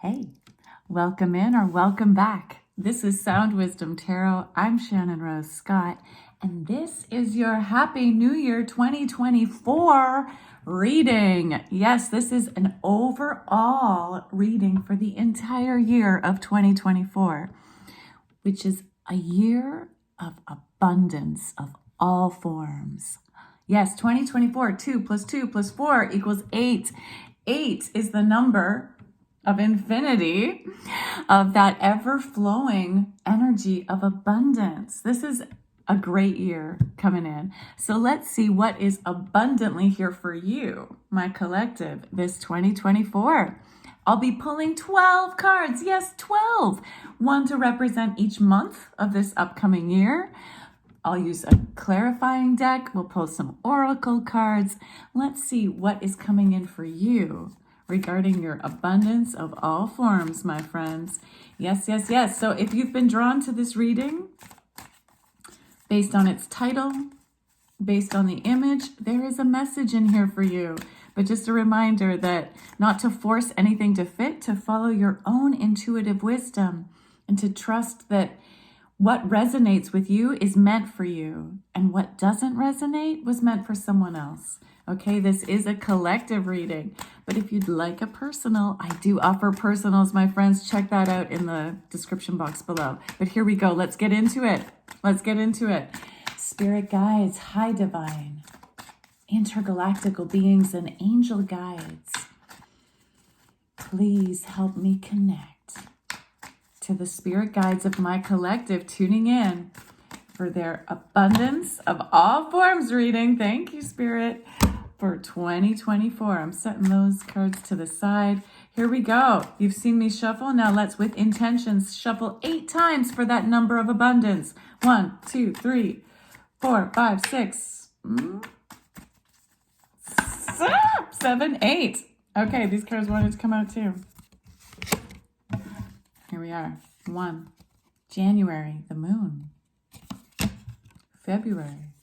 Hey, welcome in or welcome back. This is Sound Wisdom Tarot. I'm Shannon Rose Scott, and this is your Happy New Year 2024 reading. Yes, this is an overall reading for the entire year of 2024, which is a year of abundance of all forms. Yes, 2024, 2 plus 2 plus 4 equals 8. 8 is the number of infinity, of that ever-flowing energy of abundance. This is a great year coming in. So let's see what is abundantly here for you, my collective, this 2024. I'll be pulling 12 cards. Yes, 12. One to represent each month of this upcoming year. I'll use a clarifying deck. We'll pull some oracle cards. Let's see what is coming in for you regarding your abundance of all forms, my friends. Yes, yes, yes. So if you've been drawn to this reading, based on its title, based on the image, there is a message in here for you. But just a reminder that not to force anything to fit, to follow your own intuitive wisdom, and to trust that what resonates with you is meant for you, and what doesn't resonate was meant for someone else. Okay, this is a collective reading, but if you'd like a personal, I do offer personals, my friends. Check that out in the description box below. But here we go. Let's get into it. Let's get into it. Spirit guides, high divine, intergalactical beings, and angel guides, please help me connect to the spirit guides of my collective tuning in for their abundance of all forms reading. Thank you, Spirit, for 2024. I'm setting those cards to the side. Here we go. You've seen me shuffle. Now let's, with intentions, shuffle 8 times for that number of abundance. 1, 2, 3, 4, 5, 6, 7, 8. Okay, these cards wanted to come out too. Here we are. 1, January, the moon. February,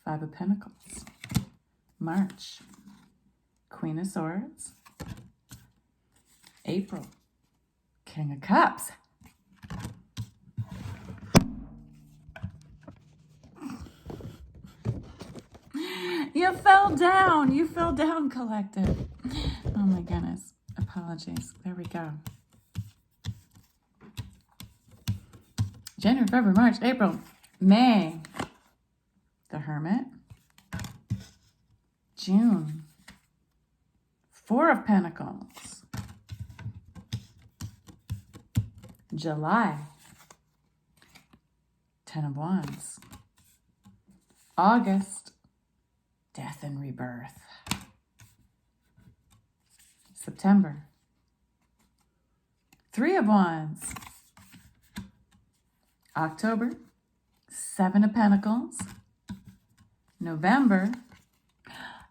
5 of Pentacles. March, Queen of Swords. April, King of Cups. You fell down. You fell down, collective. Oh my goodness. Apologies. There we go. January, February, March, April, May, the Hermit. June, 4 of Pentacles. July, 10 of Wands. August, Death and Rebirth. September, 3 of Wands. October, 7 of Pentacles. November,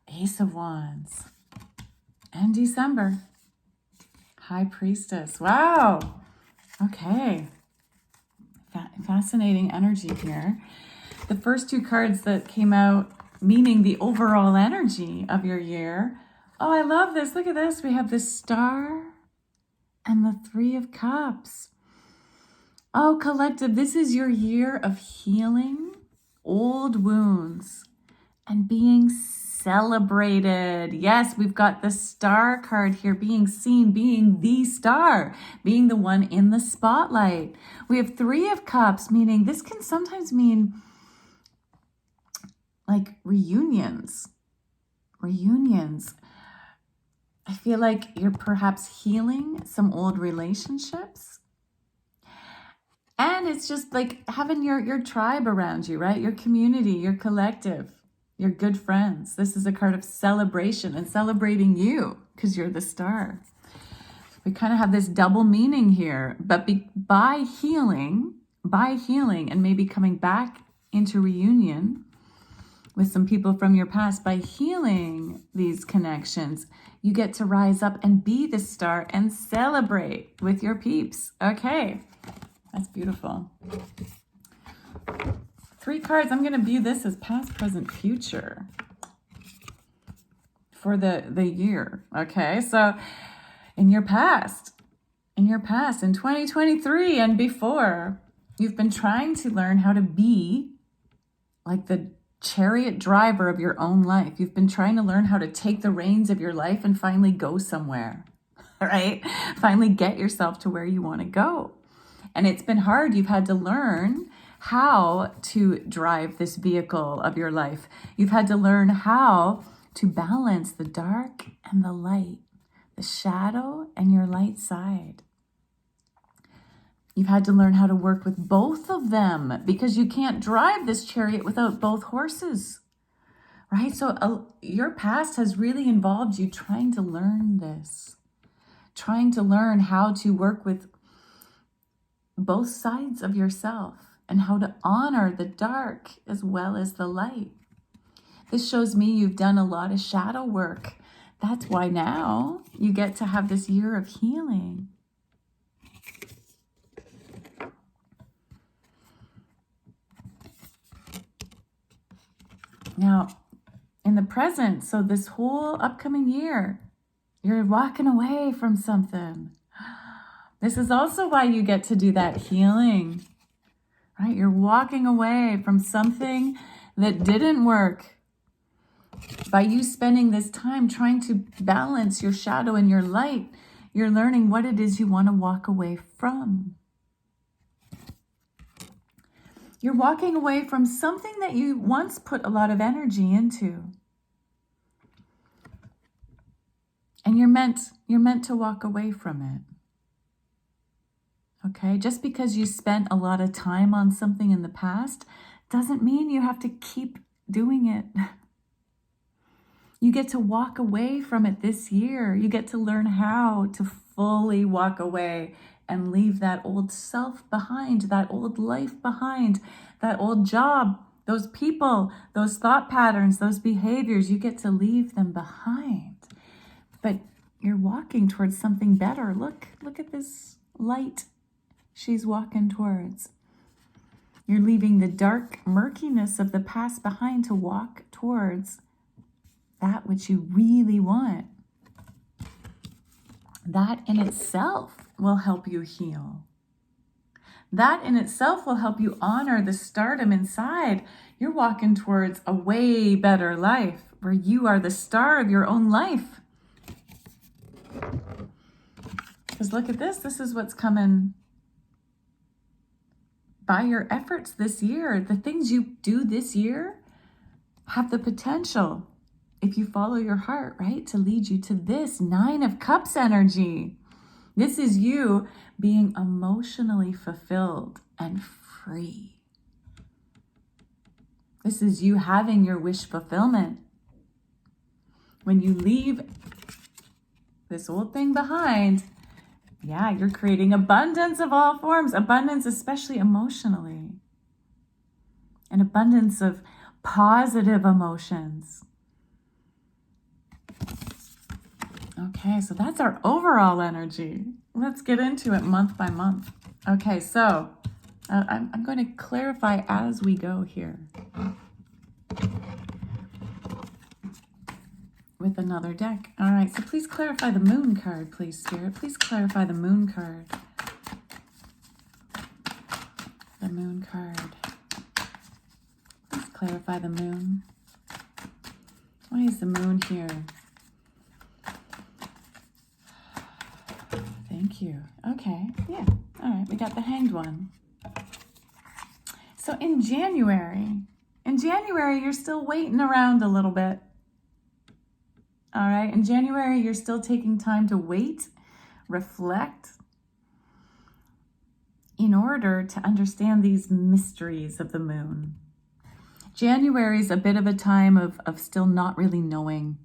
Ace of Wands. And December, High Priestess. Wow. Okay. Fascinating energy here. The first 2 cards that came out, meaning the overall energy of your year. Oh, I love this. Look at this. We have the Star and the 3 of Cups. Oh, collective, this is your year of healing old wounds and being celebrated. Yes, we've got the Star card here, being seen, being the star, being the one in the spotlight. We have 3 of Cups, meaning this can sometimes mean like reunions. Reunions. I feel like you're perhaps healing some old relationships. And it's just like having your tribe around you, right? Your community, your collective, your good friends. This is a card of celebration and celebrating you because you're the star. We kind of have this double meaning here, but by healing and maybe coming back into reunion with some people from your past, by healing these connections, you get to rise up and be the star and celebrate with your peeps. Okay. That's beautiful. 3 cards. I'm going to view this as past, present, future for the year. Okay, so in your past, in 2023 and before, you've been trying to learn how to be like the chariot driver of your own life. You've been trying to learn how to take the reins of your life and finally go somewhere, right? Finally get yourself to where you want to go. And it's been hard. You've had to learn how to drive this vehicle of your life. You've had to learn how to balance the dark and the light, the shadow and your light side. You've had to learn how to work with both of them because you can't drive this chariot without both horses, right? So your past has really involved you trying to learn this, trying to learn how to work with both sides of yourself and how to honor the dark as well as the light. This shows me you've done a lot of shadow work. That's why now you get to have this year of healing. Now, in the present, so this whole upcoming year, you're walking away from something. This is also why you get to do that healing, right? You're walking away from something that didn't work. By you spending this time trying to balance your shadow and your light, you're learning what it is you want to walk away from. You're walking away from something that you once put a lot of energy into. And you're meant to walk away from it. Okay? Just because you spent a lot of time on something in the past doesn't mean you have to keep doing it. You get to walk away from it this year. You get to learn how to fully walk away and leave that old self behind, that old life behind, that old job, those people, those thought patterns, those behaviors. You get to leave them behind. But you're walking towards something better. Look at this light she's walking towards. You're leaving the dark murkiness of the past behind to walk towards that which you really want. That in itself will help you heal. That in itself will help you honor the stardom inside. You're walking towards a way better life where you are the star of your own life. Because look at this. This is what's coming by your efforts this year. The things you do this year have the potential, if you follow your heart, right, to lead you to this 9 of Cups energy. This is you being emotionally fulfilled and free. This is you having your wish fulfillment. When you leave this old thing behind, yeah, you're creating abundance of all forms, abundance especially emotionally, an abundance of positive emotions. Okay, so that's our overall energy. Let's get into it month by month. Okay, so I'm going to clarify as we go here with another deck. All right, so please clarify the moon card, please, Spirit. Please clarify the moon card. The moon card. Please clarify the moon. Why is the moon here? Thank you. Okay, yeah. All right, we got the Hanged One. So in January, you're still waiting around a little bit. All right, in January, you're still taking time to wait, reflect, in order to understand these mysteries of the moon. January is a bit of a time of still not really knowing.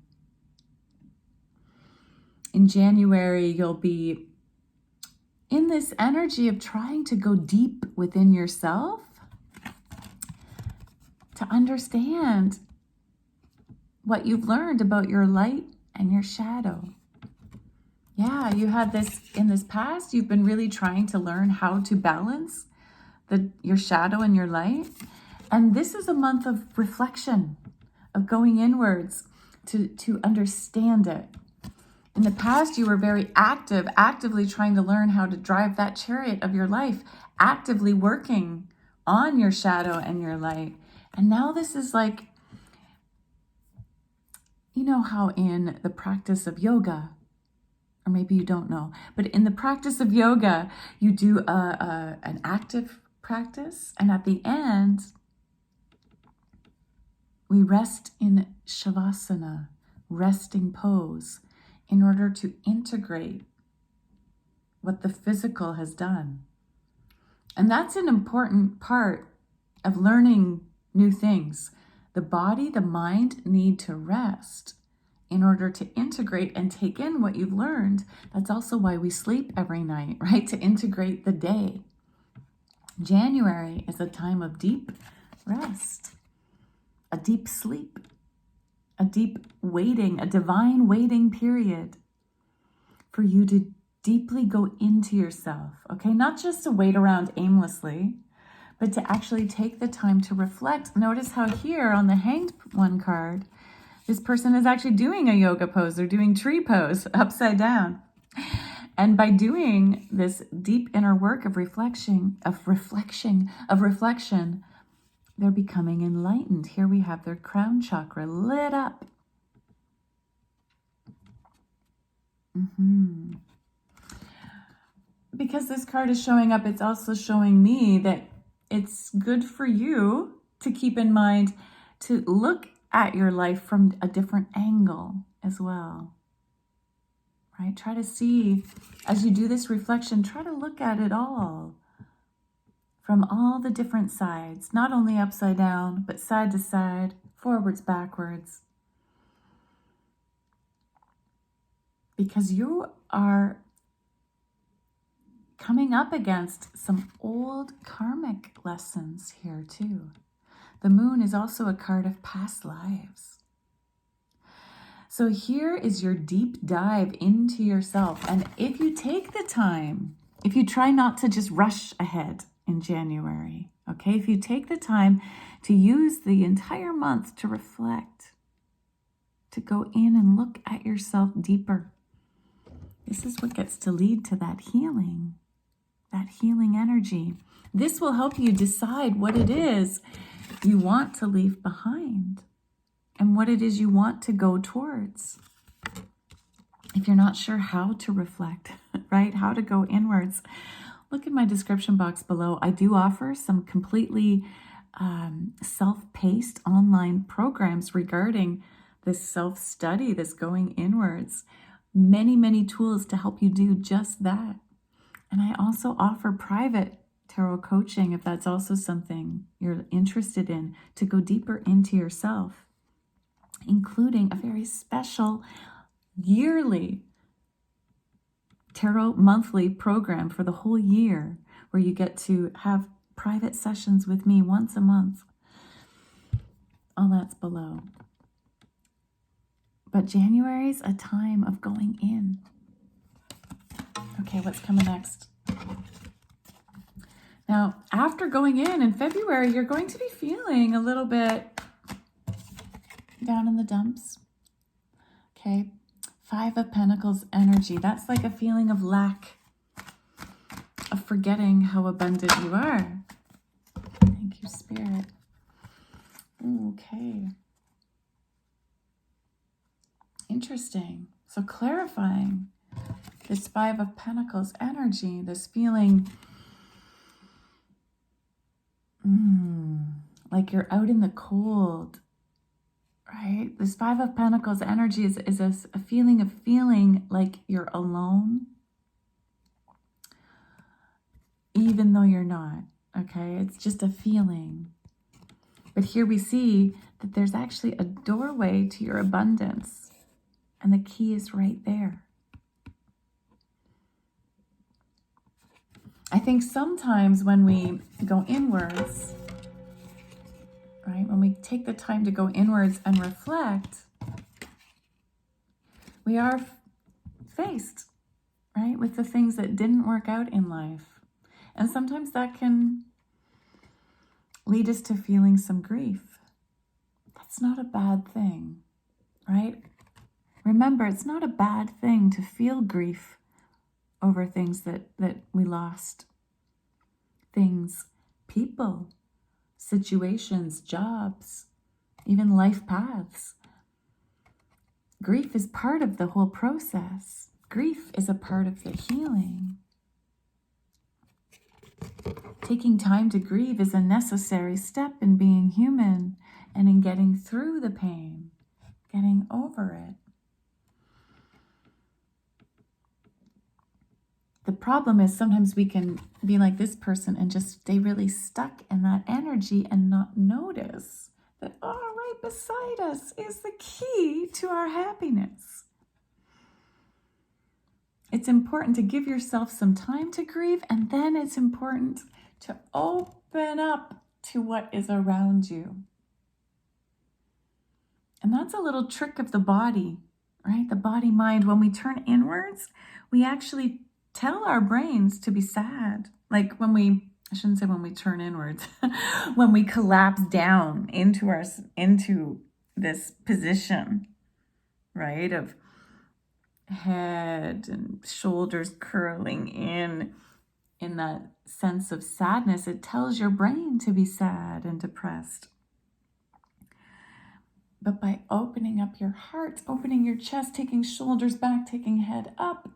In January, you'll be in this energy of trying to go deep within yourself to understand what you've learned about your light and your shadow. Yeah, you had this in this past. You've been really trying to learn how to balance your shadow and your light. And this is a month of reflection, of going inwards to understand it. In the past, you were very active, actively trying to learn how to drive that chariot of your life, actively working on your shadow and your light. And now this is like, you know how in the practice of yoga, or maybe you don't know, but in the practice of yoga, you do an active practice, and at the end, we rest in shavasana, resting pose, in order to integrate what the physical has done. And that's an important part of learning new things. The body, the mind need to rest in order to integrate and take in what you've learned. That's also why we sleep every night, right? To integrate the day. January is a time of deep rest, a deep sleep, a deep waiting, a divine waiting period for you to deeply go into yourself, okay? Not just to wait around aimlessly, but to actually take the time to reflect. Notice how here on the Hanged One card, this person is actually doing a yoga pose. They're doing tree pose upside down. And by doing this deep inner work of reflection, they're becoming enlightened. Here we have their crown chakra lit up. Because this card is showing up, it's also showing me that it's good for you to keep in mind to look at your life from a different angle as well, right? Try to see, as you do this reflection, try to look at it all from all the different sides, not only upside down, but side to side, forwards, backwards. Because you are coming up against some old karmic lessons here too. The moon is also a card of past lives. So here is your deep dive into yourself. And if you take the time, if you try not to just rush ahead in January, okay? If you take the time to use the entire month to reflect, to go in and look at yourself deeper, this is what gets to lead to that healing energy. This will help you decide what it is you want to leave behind and what it is you want to go towards. If you're not sure how to reflect, right? How to go inwards, look at my description box below. I do offer some completely self-paced online programs regarding this self-study, this going inwards. Many, many tools to help you do just that. And I also offer private tarot coaching if that's also something you're interested in, to go deeper into yourself, including a very special yearly tarot monthly program for the whole year where you get to have private sessions with me once a month. All that's below. But January's a time of going in. Okay, what's coming next? Now, after going in February, you're going to be feeling a little bit down in the dumps. Okay, 5 of Pentacles energy. That's like a feeling of lack, of forgetting how abundant you are. Thank you, Spirit. Okay. Interesting. So clarifying this 5 of Pentacles energy, this feeling like you're out in the cold, right? This 5 of Pentacles energy is a feeling of feeling like you're alone, even though you're not, okay? It's just a feeling. But here we see that there's actually a doorway to your abundance, and the key is right there. I think sometimes when we go inwards, right, when we take the time to go inwards and reflect, we are faced, right, with the things that didn't work out in life. And sometimes that can lead us to feeling some grief. That's not a bad thing, right? Remember, it's not a bad thing to feel grief over things that we lost. Things, people, situations, jobs, even life paths. Grief is part of the whole process. Grief is a part of the healing. Taking time to grieve is a necessary step in being human and in getting through the pain, getting over it. The problem is sometimes we can be like this person and just stay really stuck in that energy and not notice that, oh, right beside us is the key to our happiness. It's important to give yourself some time to grieve, and then it's important to open up to what is around you. And that's a little trick of the body, right? The body mind. When we turn inwards, we actually tell our brains to be sad. Like I shouldn't say when we turn inwards, when we collapse down into this position, right? Of head and shoulders curling in that sense of sadness, it tells your brain to be sad and depressed. But by opening up your heart, opening your chest, taking shoulders back, taking head up,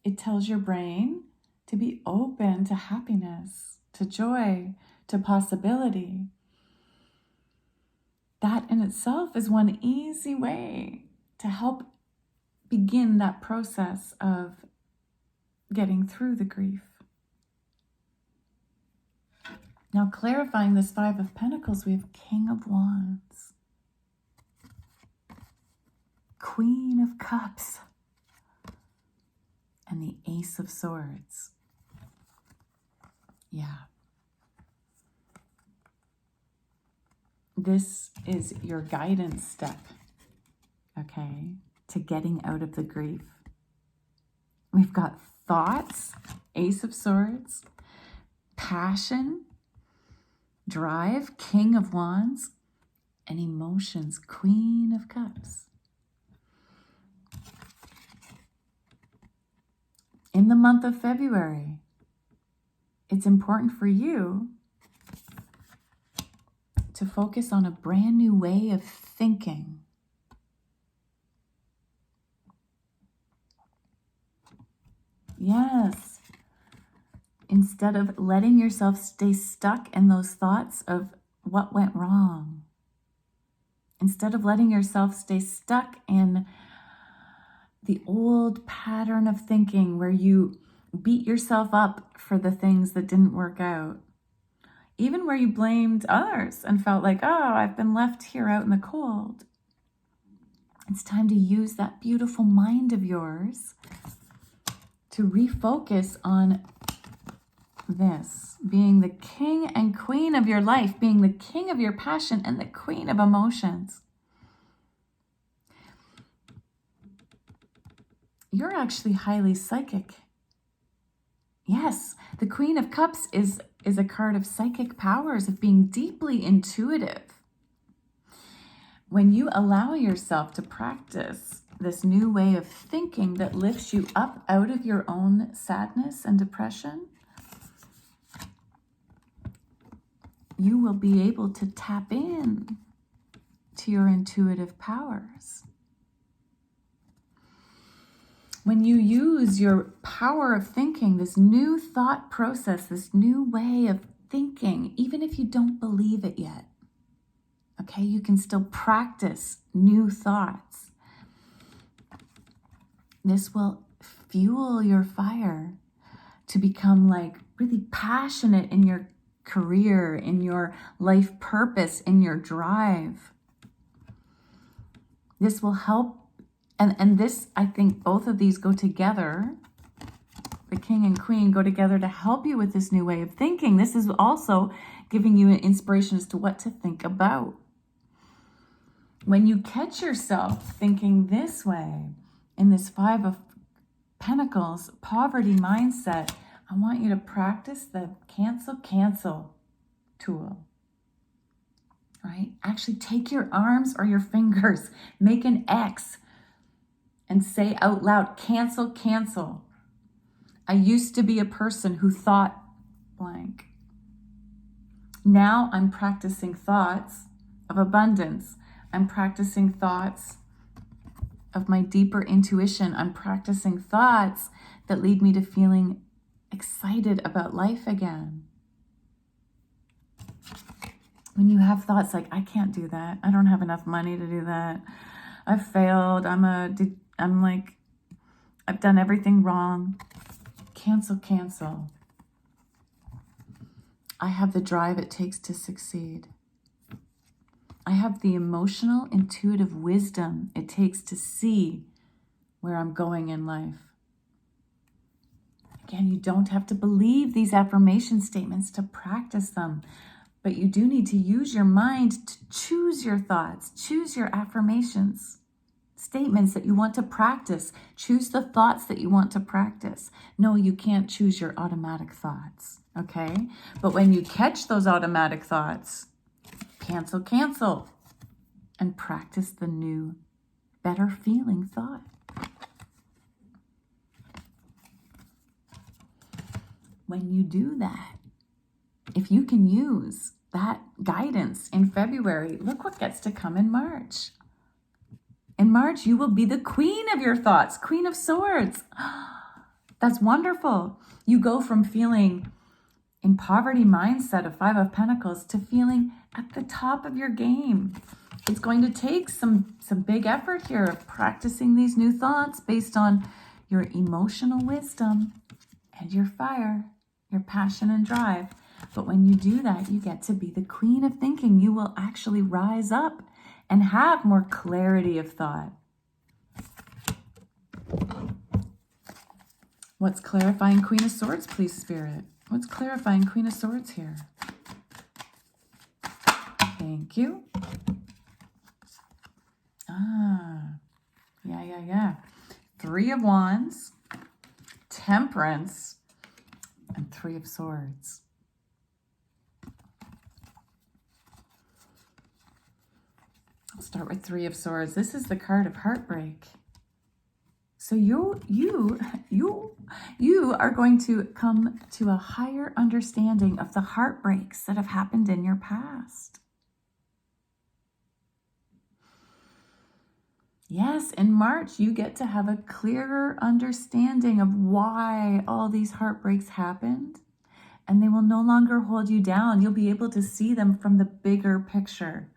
it tells your brain to be open to happiness, to joy, to possibility. That in itself is one easy way to help begin that process of getting through the grief. Now, clarifying this Five of Pentacles, we have King of Wands, Queen of Cups, and the Ace of Swords. Yeah. This is your guidance step, okay, to getting out of the grief. We've got thoughts, Ace of Swords, passion, drive, King of Wands, and emotions, Queen of Cups. In the month of February, it's important for you to focus on a brand new way of thinking. Yes. Instead of letting yourself stay stuck in those thoughts of what went wrong. Instead of letting yourself stay stuck in the old pattern of thinking where you beat yourself up for the things that didn't work out. Even where you blamed others and felt like, oh, I've been left here out in the cold. It's time to use that beautiful mind of yours to refocus on this, being the king and queen of your life, being the king of your passion and the queen of emotions. You're actually highly psychic. Yes, the Queen of Cups is a card of psychic powers, of being deeply intuitive. When you allow yourself to practice this new way of thinking that lifts you up out of your own sadness and depression, you will be able to tap in to your intuitive powers. When you use your power of thinking, this new thought process, this new way of thinking, even if you don't believe it yet, okay, you can still practice new thoughts. This will fuel your fire to become like really passionate in your career, in your life purpose, in your drive. This will help. And this, I think both of these go together. The king and queen go together to help you with this new way of thinking. This is also giving you an inspiration as to what to think about. When you catch yourself thinking this way, in this Five of Pentacles poverty mindset, I want you to practice the cancel tool. Right? Actually take your arms or your fingers, make an X and say out loud, cancel, cancel. I used to be a person who thought blank. Now I'm practicing thoughts of abundance. I'm practicing thoughts of my deeper intuition. I'm practicing thoughts that lead me to feeling excited about life again. When you have thoughts like, I can't do that. I don't have enough money to do that. I've failed. I've done everything wrong. Cancel, cancel. I have the drive it takes to succeed. I have the emotional, intuitive wisdom it takes to see where I'm going in life. Again, you don't have to believe these affirmation statements to practice them, but you do need to use your mind to choose your thoughts, choose your affirmations, statements that you want to practice. Choose the thoughts that you want to practice. No, you can't choose your automatic thoughts, okay? But when you catch those automatic thoughts, cancel, cancel, and practice the new, better feeling thought. When you do that, if you can use that guidance in February, look what gets to come in March. In March, you will be the queen of your thoughts, Queen of Swords. That's wonderful. You go from feeling in poverty mindset of Five of Pentacles to feeling at the top of your game. It's going to take some big effort here of practicing these new thoughts based on your emotional wisdom and your fire, your passion and drive. But when you do that, you get to be the queen of thinking. You will actually rise up and have more clarity of thought. What's clarifying Queen of Swords, please, Spirit? What's clarifying Queen of Swords here? Thank you. Yeah. Three of Wands, Temperance, and Three of Swords. I'll start with Three of Swords. This is the card of heartbreak. So you are going to come to a higher understanding of the heartbreaks that have happened in your past. Yes, in March, you get to have a clearer understanding of why all these heartbreaks happened, and they will no longer hold you down. You'll be able to see them from the bigger picture.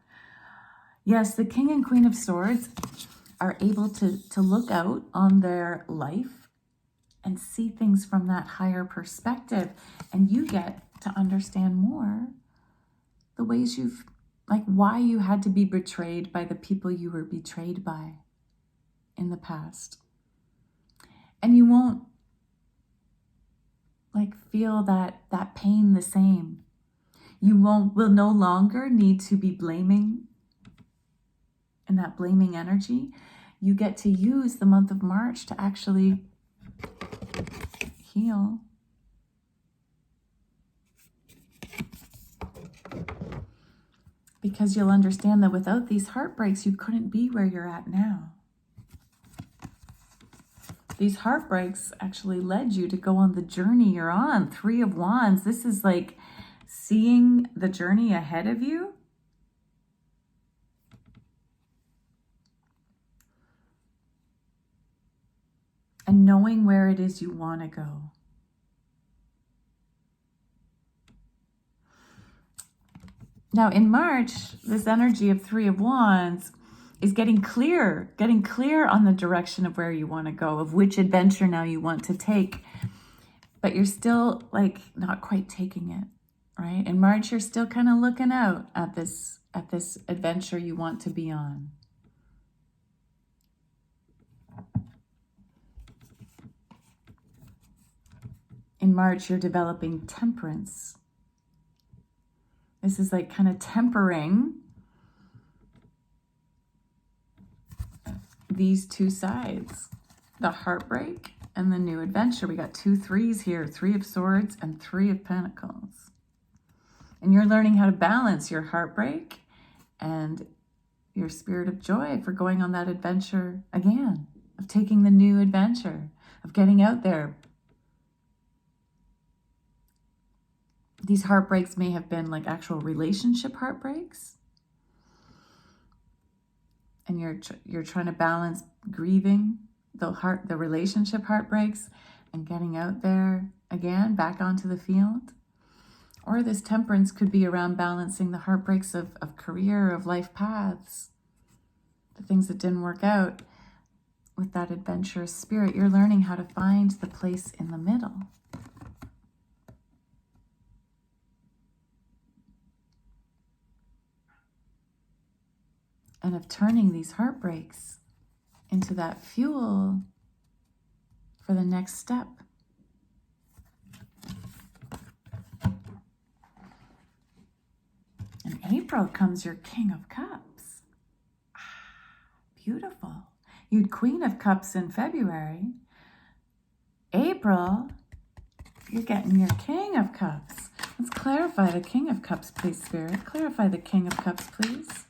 Yes, the King and Queen of Swords are able to look out on their life and see things from that higher perspective. And you get to understand more the ways why you had to be betrayed by the people you were betrayed by in the past. And you won't feel that pain the same. You will no longer need to be blaming and that blaming energy. You get to use the month of March to actually heal. Because you'll understand that without these heartbreaks, you couldn't be where you're at now. These heartbreaks actually led you to go on the journey you're on. Three of Wands. This is like seeing the journey ahead of you. And knowing where it is you want to go. Now in March, this energy of Three of Wands is getting clear on the direction of where you want to go, of which adventure now you want to take. But you're still not quite taking it, right? In March, you're still kind of looking out at this adventure you want to be on. In March, you're developing temperance. This is kind of tempering these two sides, the heartbreak and the new adventure. We got 2 threes here, Three of Swords and Three of Pentacles. And you're learning how to balance your heartbreak and your spirit of joy for going on that adventure again, of taking the new adventure, of getting out there. These heartbreaks may have been like actual relationship heartbreaks. And you're trying to balance grieving the relationship heartbreaks and getting out there again, back onto the field. Or this temperance could be around balancing the heartbreaks of career, of life paths, the things that didn't work out. With that adventurous spirit, you're learning how to find the place in the middle. And of turning these heartbreaks into that fuel for the next step. In April comes your King of Cups. Beautiful. You had Queen of Cups in February. April, you're getting your King of Cups. Let's clarify the King of Cups, please, Spirit. Clarify the King of Cups, please.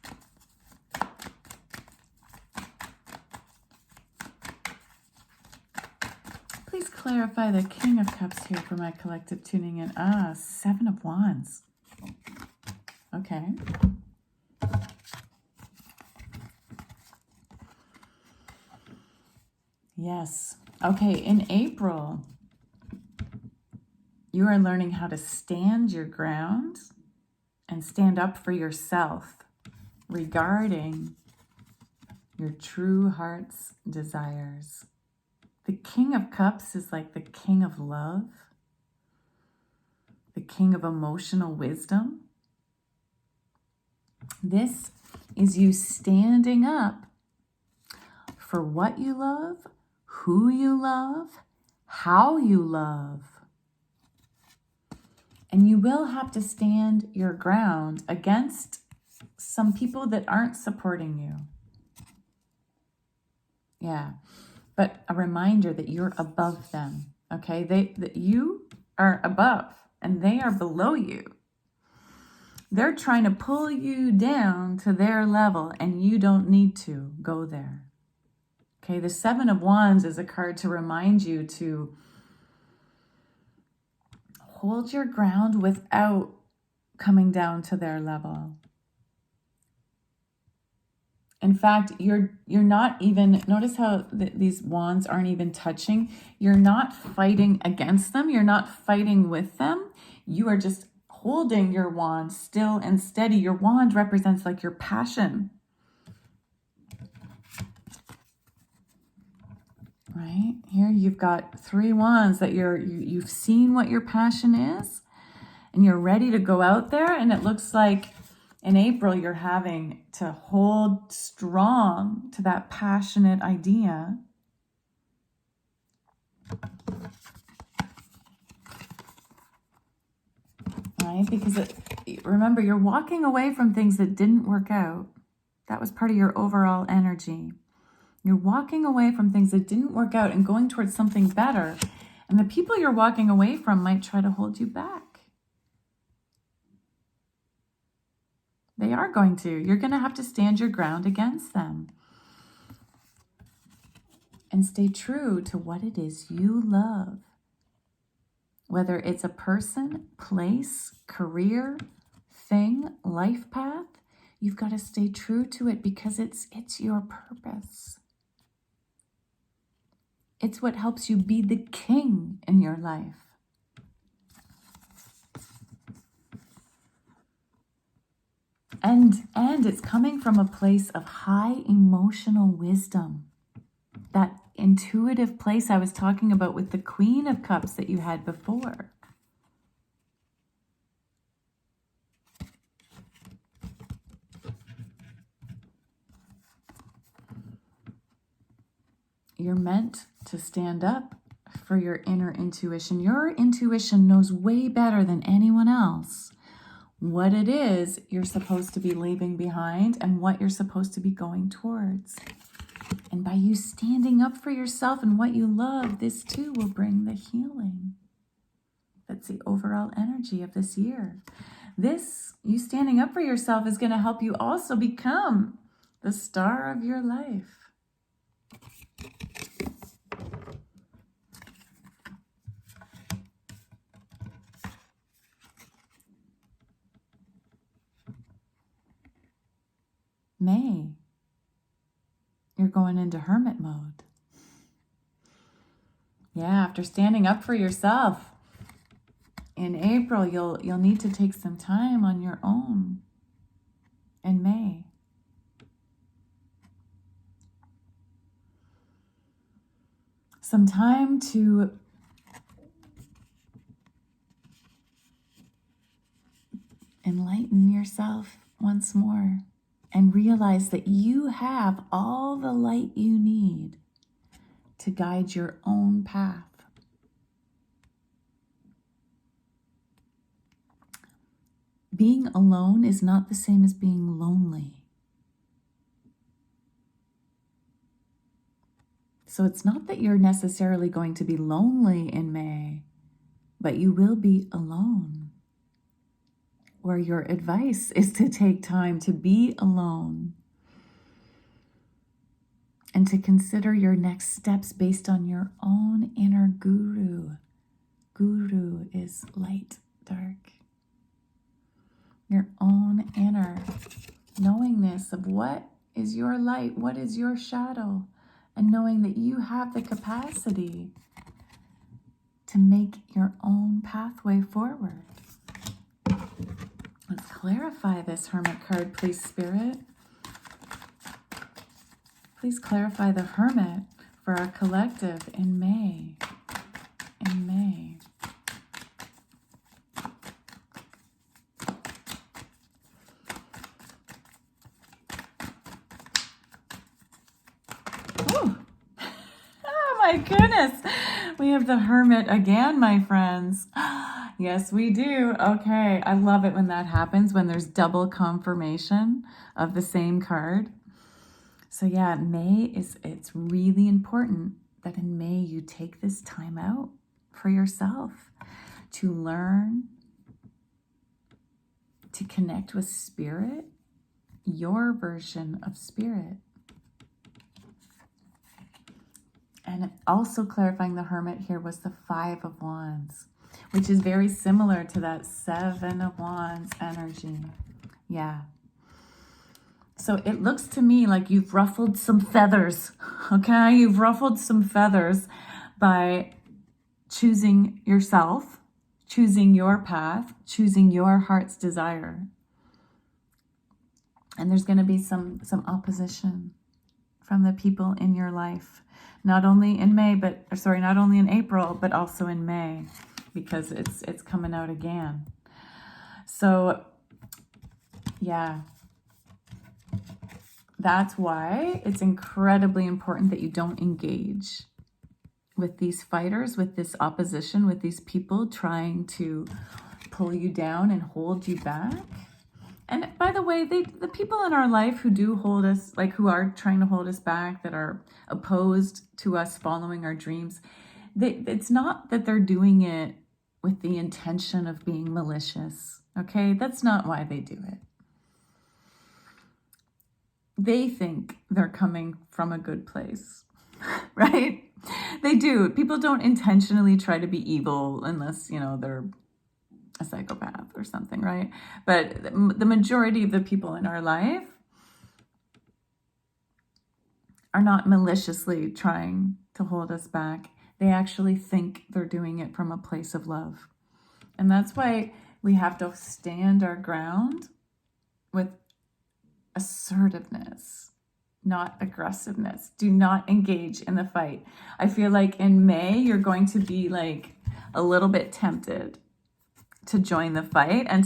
Please clarify the King of Cups here for my collective tuning in. Seven of Wands. Okay. Yes. Okay, in April, you are learning how to stand your ground and stand up for yourself regarding your true heart's desires. The King of Cups is like the king of love, the king of emotional wisdom. This is you standing up for what you love, who you love, how you love. And you will have to stand your ground against some people that aren't supporting you. Yeah, but a reminder that you're above them, okay? That you are above and they are below you. They're trying to pull you down to their level and you don't need to go there. Okay, the Seven of Wands is a card to remind you to hold your ground without coming down to their level. In fact, you're not even, notice how these wands aren't even touching. You're not fighting against them. You're not fighting with them. You are just holding your wand still and steady. Your wand represents like your passion. Right? Here you've got three wands that you've seen what your passion is and you're ready to go out there, and it looks like in April, you're having to hold strong to that passionate idea. Right? Because remember, you're walking away from things that didn't work out. That was part of your overall energy. You're walking away from things that didn't work out and going towards something better. And the people you're walking away from might try to hold you back. They are going to. You're going to have to stand your ground against them. And stay true to what it is you love. Whether it's a person, place, career, thing, life path, you've got to stay true to it because it's your purpose. It's what helps you be the king in your life. And it's coming from a place of high emotional wisdom. That intuitive place I was talking about with the Queen of Cups that you had before. You're meant to stand up for your inner intuition. Your intuition knows way better than anyone else what it is you're supposed to be leaving behind and what you're supposed to be going towards. And by you standing up for yourself and what you love, this too will bring the healing. That's the overall energy of this year. This, you standing up for yourself, is going to help you also become the star of your life. May, you're going into hermit mode. Yeah, after standing up for yourself, in April, you'll need to take some time on your own. In May. Some time to enlighten yourself once more and realize that you have all the light you need to guide your own path. Being alone is not the same as being lonely. So it's not that you're necessarily going to be lonely in May, but you will be alone. Or your advice is to take time to be alone and to consider your next steps based on your own inner guru. Guru is light, dark. Your own inner knowingness of what is your light, what is your shadow, and knowing that you have the capacity to make your own pathway forward. Let's clarify this Hermit card, please, Spirit. Please clarify the Hermit for our collective in May. In May. Ooh. Oh my goodness. We have the Hermit again, my friends. Yes, we do. Okay. I love it when that happens, when there's double confirmation of the same card. So yeah, May it's really important that in May you take this time out for yourself to learn, to connect with spirit, your version of spirit. And also clarifying the Hermit here was the 5 of Wands, which is very similar to that 7 of Wands energy. Yeah. So it looks to me like you've ruffled some feathers, okay? You've ruffled some feathers by choosing yourself, choosing your path, choosing your heart's desire. And there's going to be some opposition from the people in your life, not only in May, not only in April, but also in May, because it's coming out again. So, yeah. That's why it's incredibly important that you don't engage with these fighters, with this opposition, with these people trying to pull you down and hold you back. And by the way, the people in our life who do hold us, like who are trying to hold us back, that are opposed to us following our dreams, it's not that they're doing it with the intention of being malicious, okay? That's not why they do it. They think they're coming from a good place, right? They do. People don't intentionally try to be evil unless, they're a psychopath or something, right? But the majority of the people in our life are not maliciously trying to hold us back. They actually think they're doing it from a place of love. And that's why we have to stand our ground with assertiveness, not aggressiveness. Do not engage in the fight. I feel like in May, you're going to be like a little bit tempted to join the fight and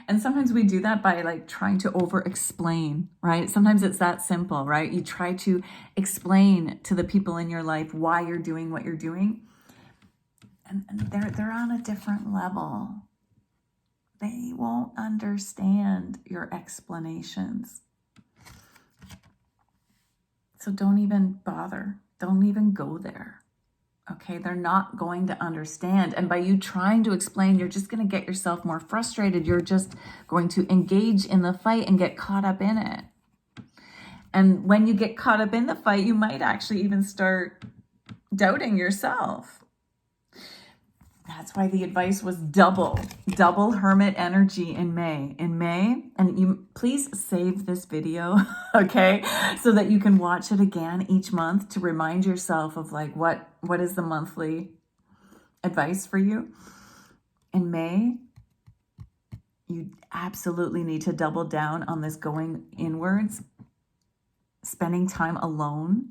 and sometimes we do that by trying to over explain, right? Sometimes it's that simple, right? You try to explain to the people in your life why you're doing what you're doing. And they're on a different level. They won't understand your explanations. So don't even bother. Don't even go there. Okay, they're not going to understand. And by you trying to explain, you're just going to get yourself more frustrated. You're just going to engage in the fight and get caught up in it. And when you get caught up in the fight, you might actually even start doubting yourself. That's why the advice was double hermit energy in May. In May, and you please save this video, okay? So that you can watch it again each month to remind yourself of like what is the monthly advice for you. In May, you absolutely need to double down on this going inwards, spending time alone,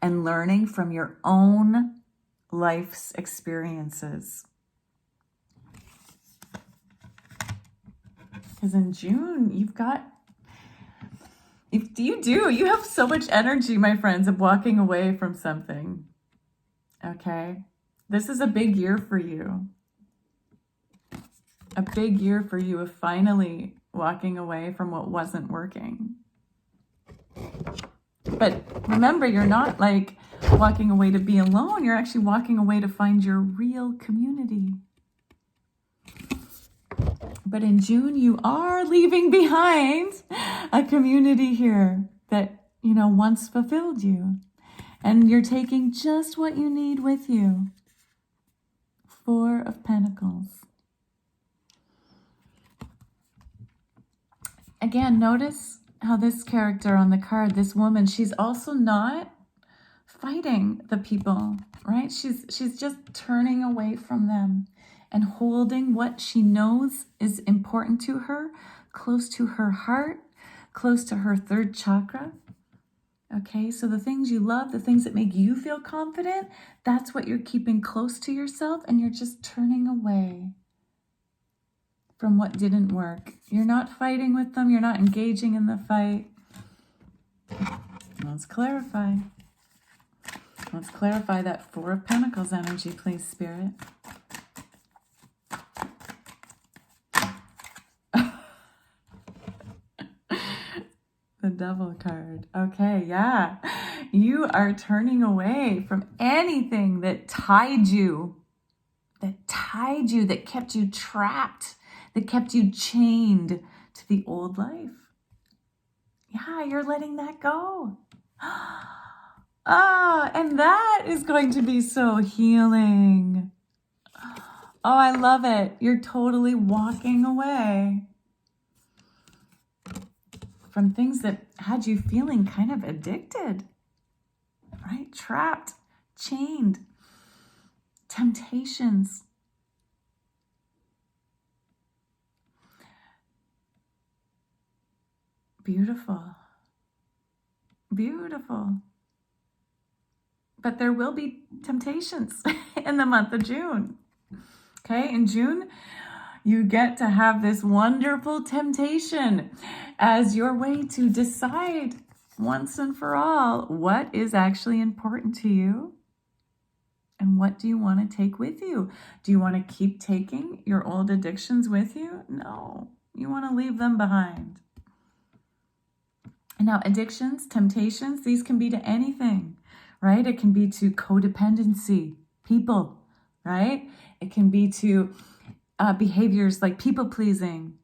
and learning from your own life's experiences. Because in June, you have so much energy, my friends, of walking away from something. Okay? This is a big year for you. A big year for you of finally walking away from what wasn't working. But remember, you're not like walking away to be alone. You're actually walking away to find your real community. But in June, you are leaving behind a community here that, once fulfilled you. And you're taking just what you need with you. 4 of Pentacles. Again, notice how this character on the card, this woman, she's also not fighting the people, right? She's just turning away from them and holding what she knows is important to her, close to her heart, close to her 3rd chakra. Okay, so the things you love, the things that make you feel confident, that's what you're keeping close to yourself, and you're just turning away from what didn't work. You're not fighting with them. You're not engaging in the fight. Let's clarify. Let's clarify that 4 of Pentacles energy, please, Spirit. The Devil card. Okay, yeah. You are turning away from anything that tied you, that kept you trapped, that kept you chained to the old life. Yeah, you're letting that go. And that is going to be so healing. Oh, I love it. You're totally walking away from things that had you feeling kind of addicted, right? Trapped, chained, temptations. Beautiful. Beautiful. But there will be temptations in the month of June. Okay, in June, you get to have this wonderful temptation as your way to decide once and for all what is actually important to you and what do you want to take with you. Do you want to keep taking your old addictions with you? No, you want to leave them behind. And now addictions, temptations, these can be to anything, right? It can be to codependency, people, right? It can be to behaviors like people pleasing.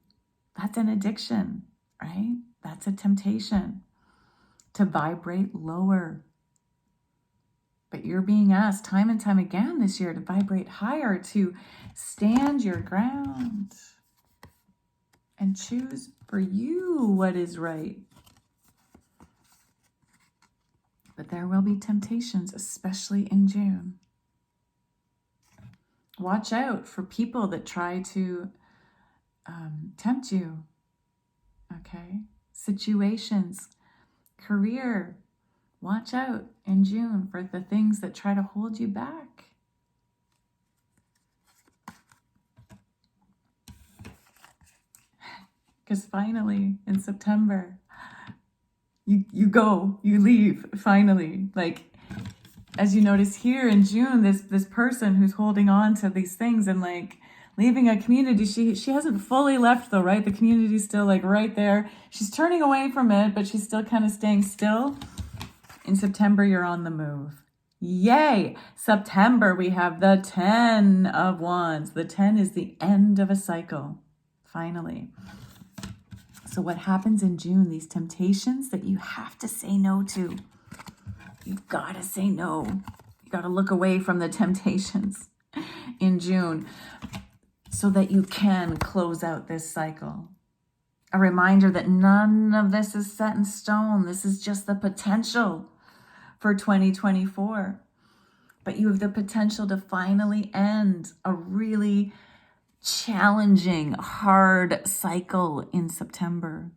That's an addiction, right? That's a temptation to vibrate lower. But you're being asked time and time again this year to vibrate higher, to stand your ground and choose for you what is right. But there will be temptations, especially in June. Watch out for people that try to tempt you, okay? Situations, career. Watch out in June for the things that try to hold you back. Because finally, in September, you leave, finally. Like, as you notice here in June, this person who's holding on to these things and like leaving a community, she hasn't fully left though, right? The community's still like right there. She's turning away from it, but she's still kind of staying still. In September, you're on the move. Yay! September, we have the 10 of Wands. The 10 is the end of a cycle, finally. So what happens in June, these temptations that you have to say no to. You've got to say no. You got to look away from the temptations. in June, so that you can close out this cycle. A reminder that none of this is set in stone. This is just the potential for 2024. But you have the potential to finally end a really challenging, hard cycle in September.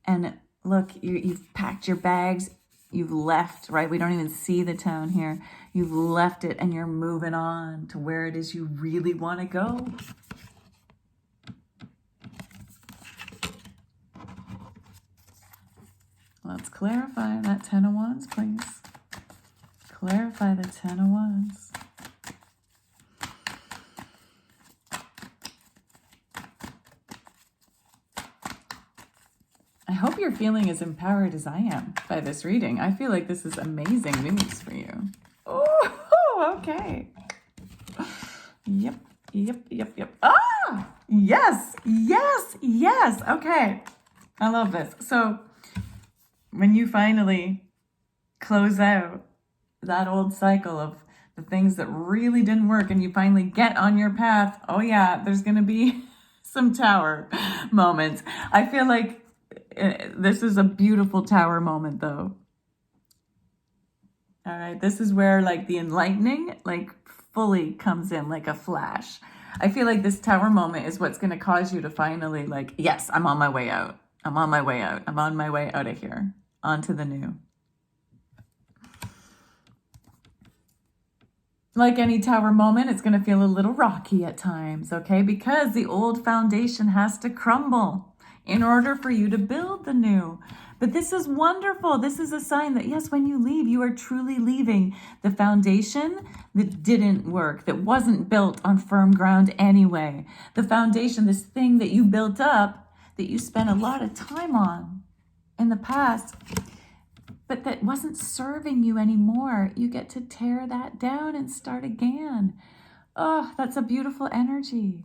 And look, you've packed your bags, you've left, right? We don't even see the town here. You've left it and you're moving on to where it is you really want to go. Let's clarify that 10 of Wands, please. Clarify the 10 of Wands. I hope you're feeling as empowered as I am by this reading. I feel like this is amazing news for you. Oh, okay. Yep. Ah, yes. Okay. I love this. So when you finally close out that old cycle of the things that really didn't work and you finally get on your path, oh yeah, there's going to be some tower moments. I feel like this is a beautiful tower moment though. All right, this is where like the enlightening like fully comes in like a flash. I feel like this tower moment is what's going to cause you to finally like, yes, I'm on my way out. I'm on my way out. I'm on my way out of here. Onto the new. Like any tower moment, it's going to feel a little rocky at times, okay? Because the old foundation has to crumble in order for you to build the new. But this is wonderful. This is a sign that, yes, when you leave, you are truly leaving the foundation that didn't work, that wasn't built on firm ground anyway. The foundation, this thing that you built up, that you spent a lot of time on in the past, but that wasn't serving you anymore. You get to tear that down and start again. Oh, that's a beautiful energy.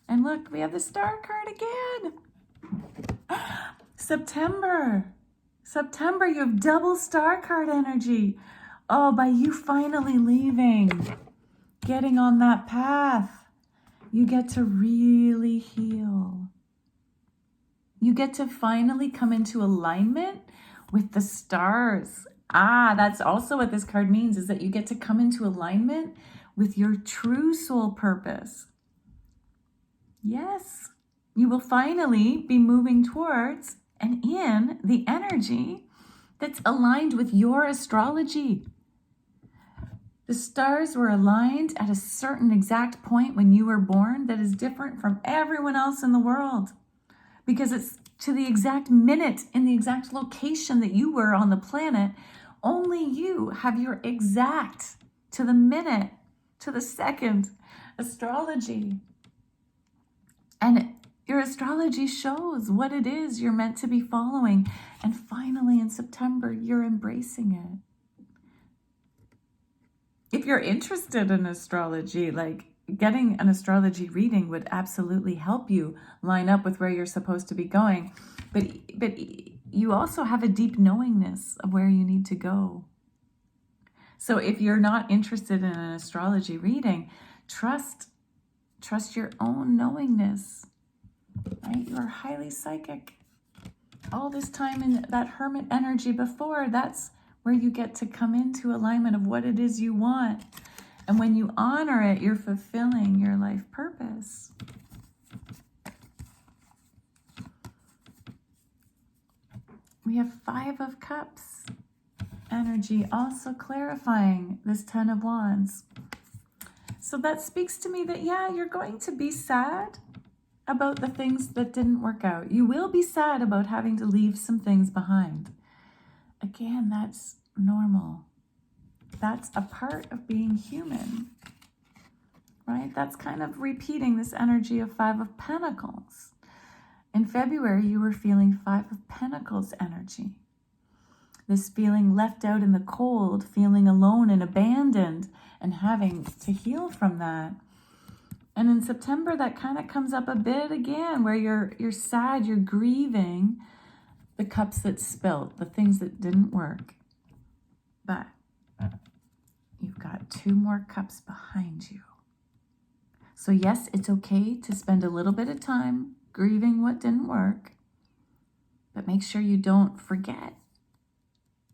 And look, we have the Star card again. September, you have double Star card energy. Oh, by you finally leaving, getting on that path, you get to really heal. You get to finally come into alignment with the stars. That's also what this card means, is that you get to come into alignment with your true soul purpose. Yes, you will finally be moving towards and in the energy that's aligned with your astrology. The stars were aligned at a certain exact point when you were born that is different from everyone else in the world, because it's to the exact minute in the exact location that you were on the planet. Only you have your exact, to the minute, to the second astrology. And your astrology shows what it is you're meant to be following. And finally in September, you're embracing it. If you're interested in astrology, like getting an astrology reading would absolutely help you line up with where you're supposed to be going. But you also have a deep knowingness of where you need to go. So if you're not interested in an astrology reading, trust your own knowingness, right? You are highly psychic. All this time in that hermit energy before, that's where you get to come into alignment of what it is you want. And when you honor it, you're fulfilling your life purpose. We have 5 of Cups energy, also clarifying this 10 of Wands. So that speaks to me that, yeah, you're going to be sad about the things that didn't work out. You will be sad about having to leave some things behind. Again, that's normal. That's a part of being human, right? That's kind of repeating this energy of 5 of Pentacles. In February, you were feeling 5 of Pentacles energy. This feeling left out in the cold, feeling alone and abandoned, and having to heal from that. And in September, that kind of comes up a bit again, where you're sad, you're grieving the cups that spilt, the things that didn't work. But You've got 2 more cups behind you. So yes, it's okay to spend a little bit of time grieving what didn't work, but make sure you don't forget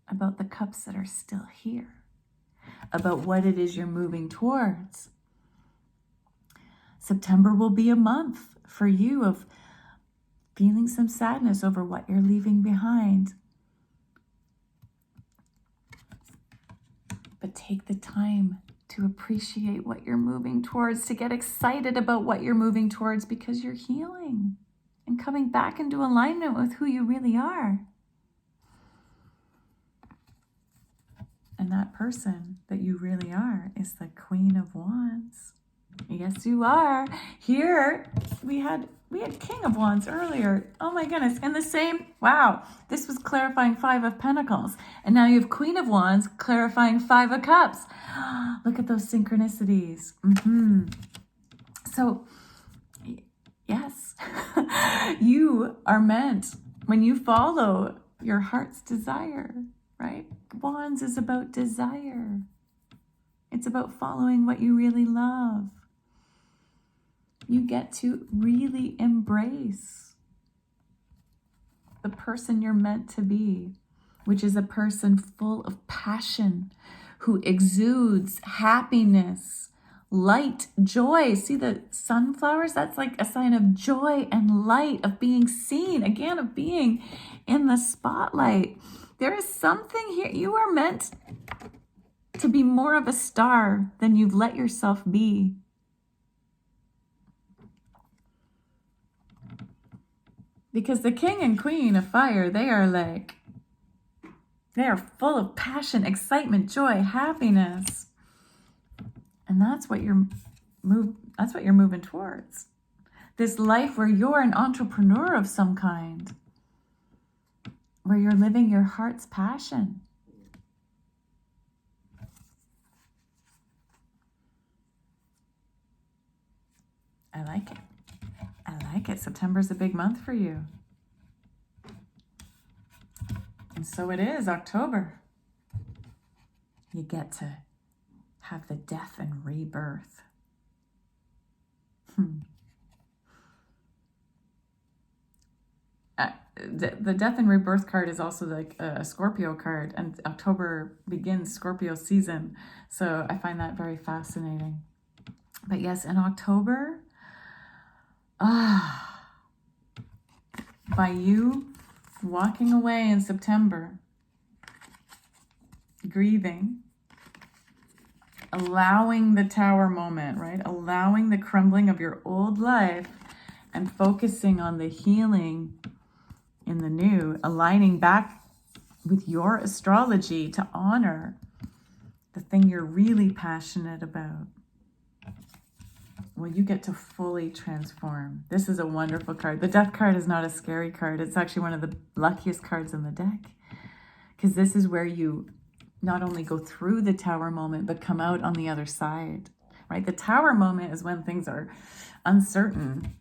about the cups that are still here, about what it is you're moving towards. September will be a month for you of feeling some sadness over what you're leaving behind. But take the time to appreciate what you're moving towards, to get excited about what you're moving towards, because you're healing and coming back into alignment with who you really are. And that person that you really are is the Queen of Wands. Yes, you are. Here we had King of Wands earlier. Oh my goodness. And the same, wow, this was clarifying 5 of Pentacles. And now you have Queen of Wands clarifying 5 of Cups. Look at those synchronicities. So, yes, you are meant, when you follow your heart's desire, right? Wands is about desire. It's about following what you really love. You get to really embrace the person you're meant to be, which is a person full of passion, who exudes happiness, light, joy. See the sunflowers? That's like a sign of joy and light, of being seen, again, of being in the spotlight. There is something here. You are meant to be more of a star than you've let yourself be. Because the King and Queen of Fire, they are full of passion, excitement, joy, happiness. And that's what you're moving towards. This life where you're an entrepreneur of some kind, where you're living your heart's passion. I like it. I like it. September's a big month for you. And so it is October. You get to have the death and rebirth. The death and rebirth card is also like a Scorpio card, and October begins Scorpio season. So I find that very fascinating. But yes, in October, by you walking away in September, grieving, allowing the tower moment, right? Allowing the crumbling of your old life and focusing on the healing in the new, aligning back with your astrology to honor the thing you're really passionate about. Well, you get to fully transform. This is a wonderful card. The Death card is not a scary card. It's actually one of the luckiest cards in the deck, because this is where you not only go through the tower moment, but come out on the other side, right? The tower moment is when things are uncertain,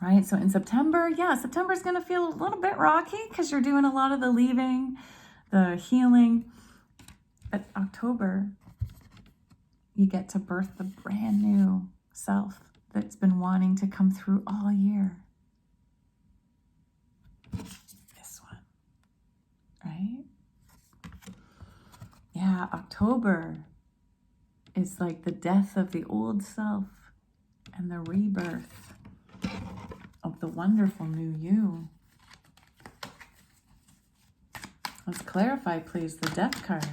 right? So in September, September is going to feel a little bit rocky because you're doing a lot of the leaving, the healing. But October, you get to birth the brand new self that's been wanting to come through all year. This one, right? Yeah, October is like the death of the old self and the rebirth of the wonderful new you. Let's clarify, please, the Death card.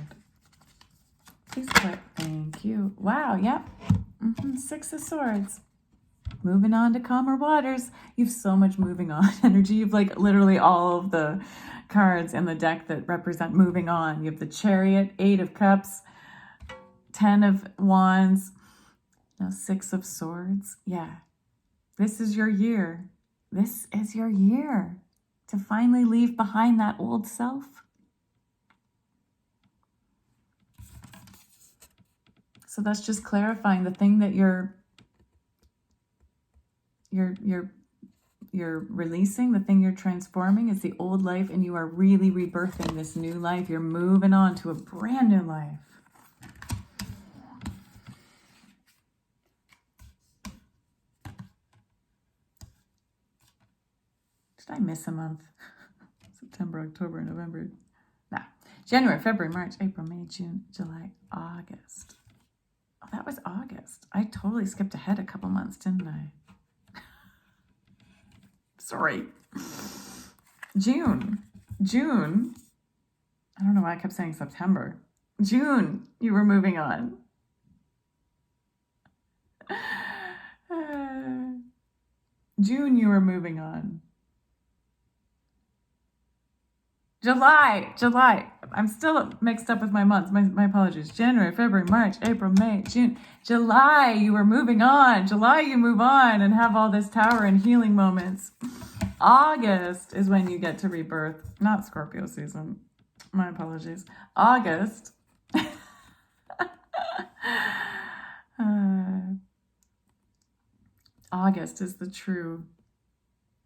Please clarify. Thank you. Wow, yep. 6 of Swords. Moving on to calmer waters. You have so much moving on energy. You have like literally all of the cards in the deck that represent moving on. You have the Chariot, 8 of Cups, 10 of Wands, now 6 of Swords. Yeah, this is your year. This is your year to finally leave behind that old self. So that's just clarifying the thing that you're releasing, the thing you're transforming is the old life, and you are really rebirthing this new life. You're moving on to a brand new life. Did I miss a month? September, October, November. No. January, February, March, April, May, June, July, August. Oh, that was August. I totally skipped ahead a couple months, didn't I? Sorry. June. I don't know why I kept saying September. June, you were moving on. June, you were moving on. July. I'm still mixed up with my months. My apologies. January, February, March, April, May, June. July, you were moving on. July, you move on and have all this tower and healing moments. August is when you get to rebirth. Not Scorpio season. My apologies. August. August is the true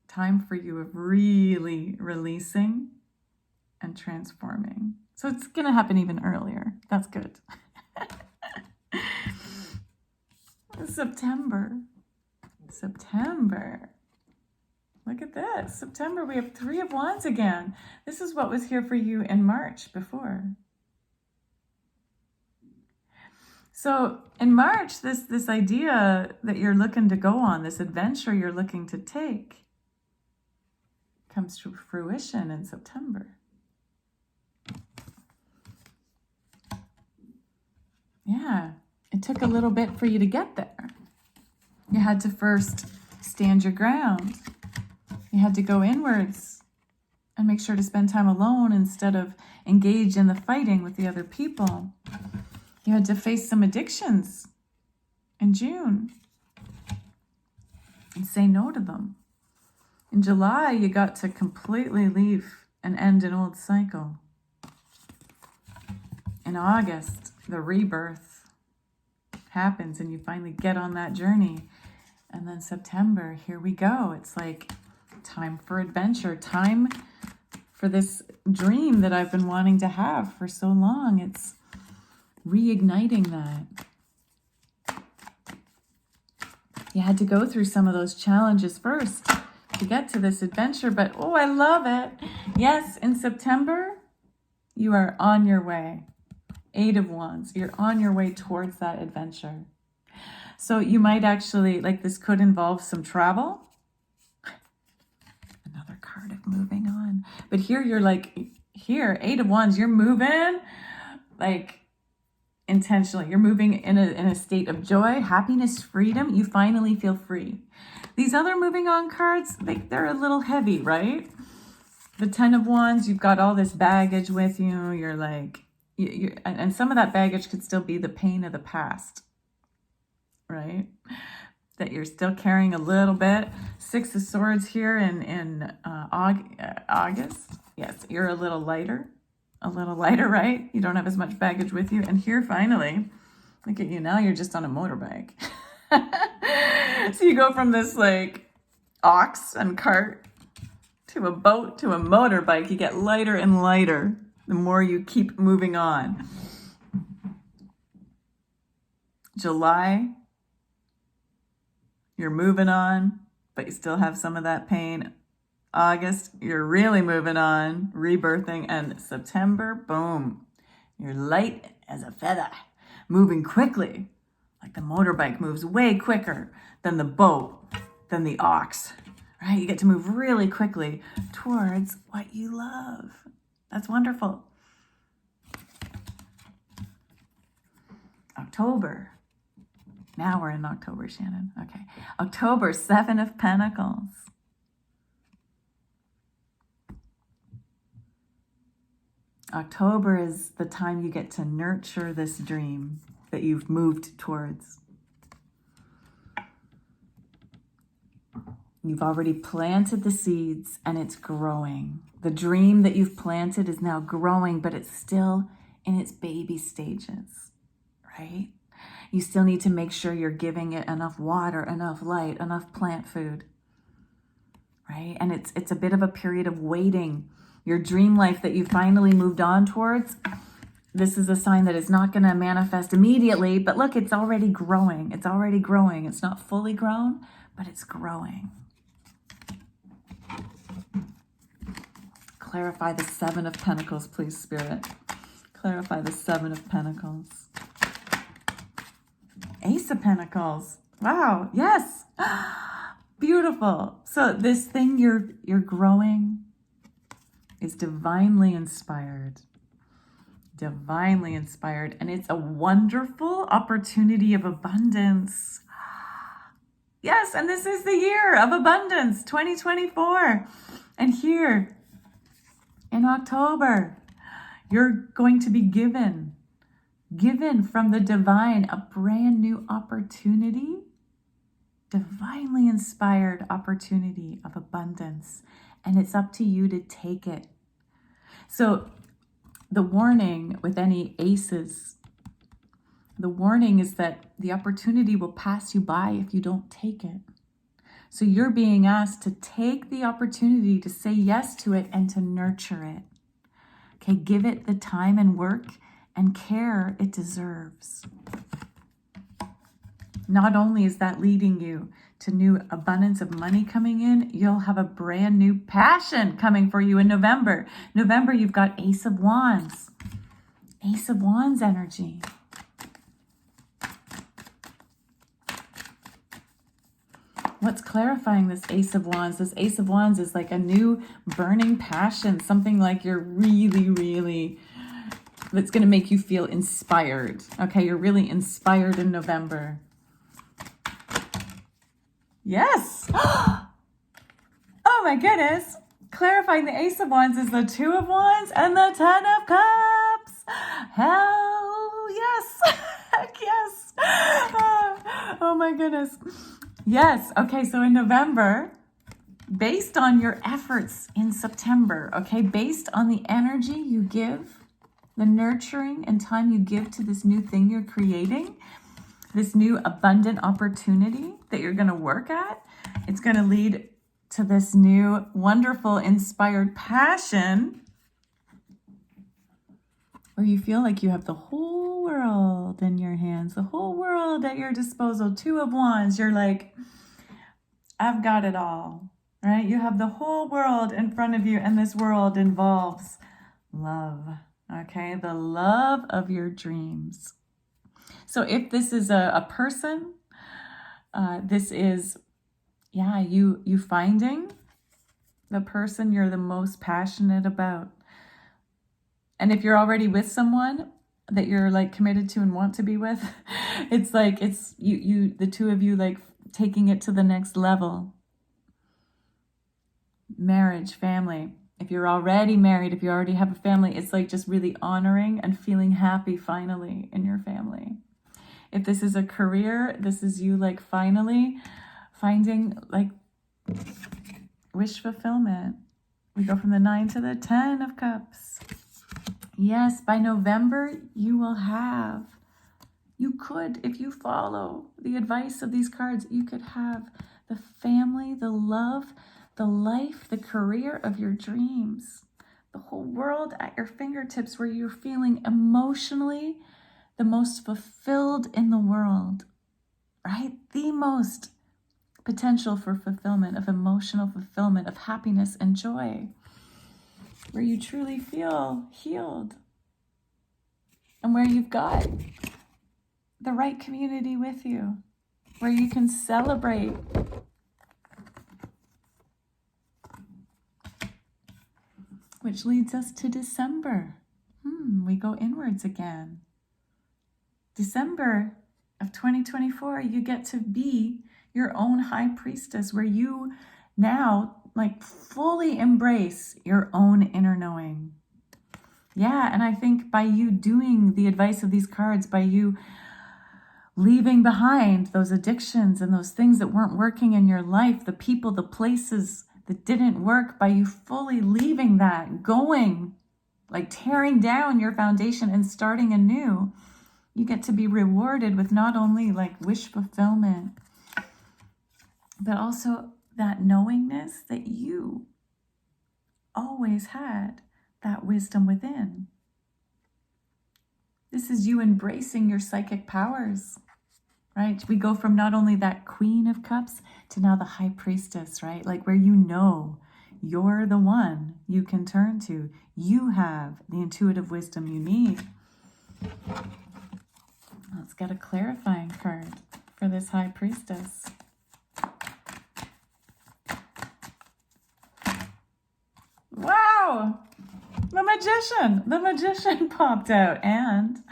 time for you of really releasing and transforming. So it's going to happen even earlier. That's good. September. Look at this. September, we have 3 of Wands again. This is what was here for you in March before. So in March, this idea that you're looking to go on, this adventure you're looking to take, comes to fruition in September. Yeah, it took a little bit for you to get there. You had to first stand your ground. You had to go inwards and make sure to spend time alone instead of engage in the fighting with the other people. You had to face some addictions in June and say no to them. In July, you got to completely leave and end an old cycle. In August, the rebirth happens and you finally get on that journey. And then September, here we go. It's like time for adventure, time for this dream that I've been wanting to have for so long. It's reigniting that. You had to go through some of those challenges first to get to this adventure, but oh, I love it. Yes, in September, you are on your way. 8 of Wands, you're on your way towards that adventure. So you might actually, like, this could involve some travel. Another card of moving on. But here you're like, here, 8 of Wands, you're moving like intentionally. You're moving in a state of joy, happiness, freedom. You finally feel free. These other moving on cards, they're a little heavy, right? The 10 of Wands, you've got all this baggage with you. You're like, and some of that baggage could still be the pain of the past, right? That you're still carrying a little bit. 6 of Swords here in August. Yes, you're a little lighter, right? You don't have as much baggage with you. And here, finally, look at you now, you're just on a motorbike. So you go from this like ox and cart to a boat to a motorbike. You get lighter and lighter the more you keep moving on. July, you're moving on, but you still have some of that pain. August, you're really moving on, rebirthing. And September, boom, you're light as a feather, moving quickly. Like the motorbike moves way quicker than the boat, than the ox, right? You get to move really quickly towards what you love. That's wonderful. October. Now we're in October, Shannon. Okay. October, 7 of Pentacles. October is the time you get to nurture this dream that you've moved towards. You've already planted the seeds and it's growing. The dream that you've planted is now growing, but it's still in its baby stages, right? You still need to make sure you're giving it enough water, enough light, enough plant food, right? And it's a bit of a period of waiting. Your dream life that you finally moved on towards, this is a sign that it's not going to manifest immediately, but look, it's already growing. It's already growing. It's not fully grown, but it's growing. Clarify the Seven of Pentacles, please, Spirit. Clarify the Seven of Pentacles. Ace of Pentacles. Wow. Yes. Beautiful. So this thing you're growing is divinely inspired. Divinely inspired. And it's a wonderful opportunity of abundance. Yes. And this is the year of abundance, 2024. And here in October, you're going to be given from the divine a brand new opportunity, divinely inspired opportunity of abundance. And it's up to you to take it. So the warning with any aces, the warning is that the opportunity will pass you by if you don't take it. So you're being asked to take the opportunity to say yes to it and to nurture it. Okay, give it the time and work and care it deserves. Not only is that leading you to new abundance of money coming in, you'll have a brand new passion coming for you in November. November, you've got Ace of Wands. Ace of Wands energy. What's clarifying this Ace of Wands? This Ace of Wands is like a new burning passion, something like you're really, that's going to make you feel inspired. Okay, you're really inspired in November. Yes. Oh my goodness. Clarifying the Ace of Wands is the Two of Wands and the Ten of Cups. Hell yes. Heck yes. Oh my goodness. Yes. Okay, so in November, based on your efforts in September, okay, based on the energy you give, the nurturing and time you give to this new thing you're creating, this new abundant opportunity that you're going to work at, it's going to lead to this new wonderful inspired passion where you feel like you have the whole world in your hands, the whole world at your disposal. Two of Wands, you're like, I've got it all, right? You have the whole world in front of you, and this world involves love, okay? The love of your dreams. So if this is a person, this is, you finding the person you're the most passionate about. And if you're already with someone that you're like committed to and want to be with, it's like it's you the two of you like taking it to the next level. Marriage, family. If you're already married, if you already have a family, it's like just really honoring and feeling happy finally in your family. If this is a career, this is you like finally finding like wish fulfillment. We go from the 9 to the 10 of Cups. Yes, by November, you could, if you follow the advice of these cards, you could have the family, the love, the life, the career of your dreams, the whole world at your fingertips where you're feeling emotionally the most fulfilled in the world, right? The most potential for fulfillment, of emotional fulfillment, of happiness and joy, where you truly feel healed and where you've got the right community with you, where you can celebrate. Which leads us to December. We go inwards again. December of 2024, you get to be your own high priestess, where you now like fully embrace your inner inner knowing. Yeah, and I think by you doing the advice of these cards, by you leaving behind those addictions and those things that weren't working in your life, the people, the places that didn't work, by you fully leaving that, going, like tearing down your foundation and starting anew, you get to be rewarded with not only like wish fulfillment, but also that knowingness that you always had that wisdom within. This is you embracing your psychic powers, right? We go from not only that Queen of Cups to now the High Priestess, right? Like where you know You're the one you can turn to. You have the intuitive wisdom you need. Let's get a clarifying card for this High Priestess. Wow! The magician popped out, and the